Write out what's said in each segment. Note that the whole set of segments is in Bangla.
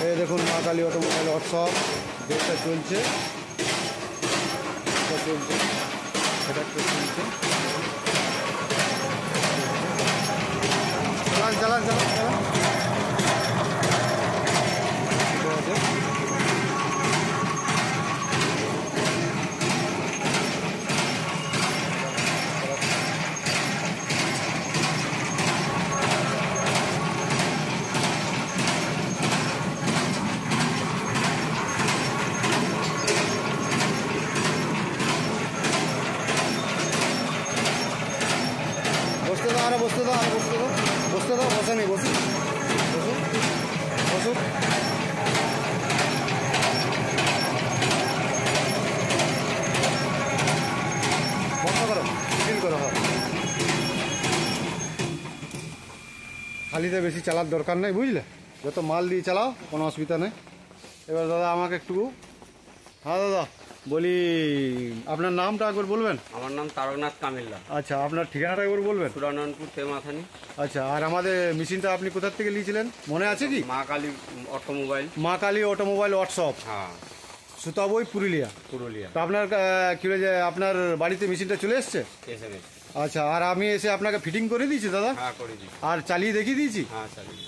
এই দেখুন মা কালী অটোমোবাইল ওয়ার্কশপ, গেটটা চলছে, এটা চলছে। চালান চালান চালান চালান। বসতে দাও, আরে বসতে দাও, আরে বসতে দাও, বসতে দাও, বসে নেই, বসুন বসুন বসুন। বন্ধ করো, ফিল করো। হয় খালিতে বেশি চালার দরকার নেই, বুঝলে, যত মাল দিয়ে চালাও কোনো অসুবিধা নেই। এবার দাদা আমাকে একটু, হ্যাঁ দাদা বলি, আপনার নামটা একবার বলবেন? আমার নাম তারকনাথ কামিল্লা। আচ্ছা, আপনার ঠিকানাটা একবার বলবেন? সুরানন্দপুর তেমাথানি। আচ্ছা, আর আমাদের মেশিনটা আপনি কোথা থেকে নিয়েছিলেন মনে আছে কি? মা কালী অটোমোবাইল। মা কালী অটোমোবাইল ওয়ার্কশপ, হ্যাঁ, সুতাবই, পুরুলিয়া। পুরুলিয়া। তো আপনার কি বলে, আপনার বাড়িতে মেশিনটা চলে এসছে? এসে গেছে। আচ্ছা, আর আমি এসে আপনাকে ফিটিং করে দিয়েছি দাদা? হ্যাঁ, করে দিই। আর চালিয়ে দেখিয়ে দিয়েছি? হ্যাঁ, চালিয়ে।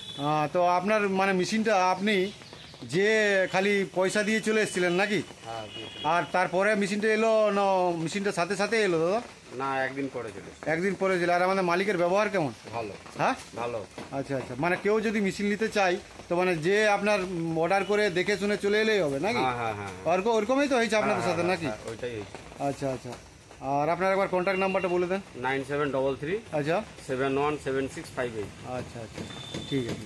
তো আপনার মানে মেশিনটা আপনি যে খালি পয়সা দিয়ে চলে এসেছিলেন নাকি? হ্যাঁ। আর তারপরে মেশিনটা এলো না, মেশিনটা সাথে সাথে এলো দাদা? না, একদিন পরে চলে। একদিন পরে ছিল। আর আমাদের মালিকের ব্যবহার কেমন? ভালো। হ্যাঁ, ভালো। আচ্ছা আচ্ছা, মানে কেউ যদি মেশিন নিতে চাই তো মানে যে আপনার অর্ডার করে দেখে শুনে চলে এলেই হবে নাকি? হ্যাঁ হ্যাঁ হ্যাঁ। ওরকমই তো হয়েছে আপনাদের সাথে নাকি? ওইটাই। আচ্ছা আচ্ছা, আর আপনার একবার কন্ট্যাক্ট নাম্বারটা বলে দেন। 9733 আচ্ছা 717658। আচ্ছা আচ্ছা, ঠিক আছে।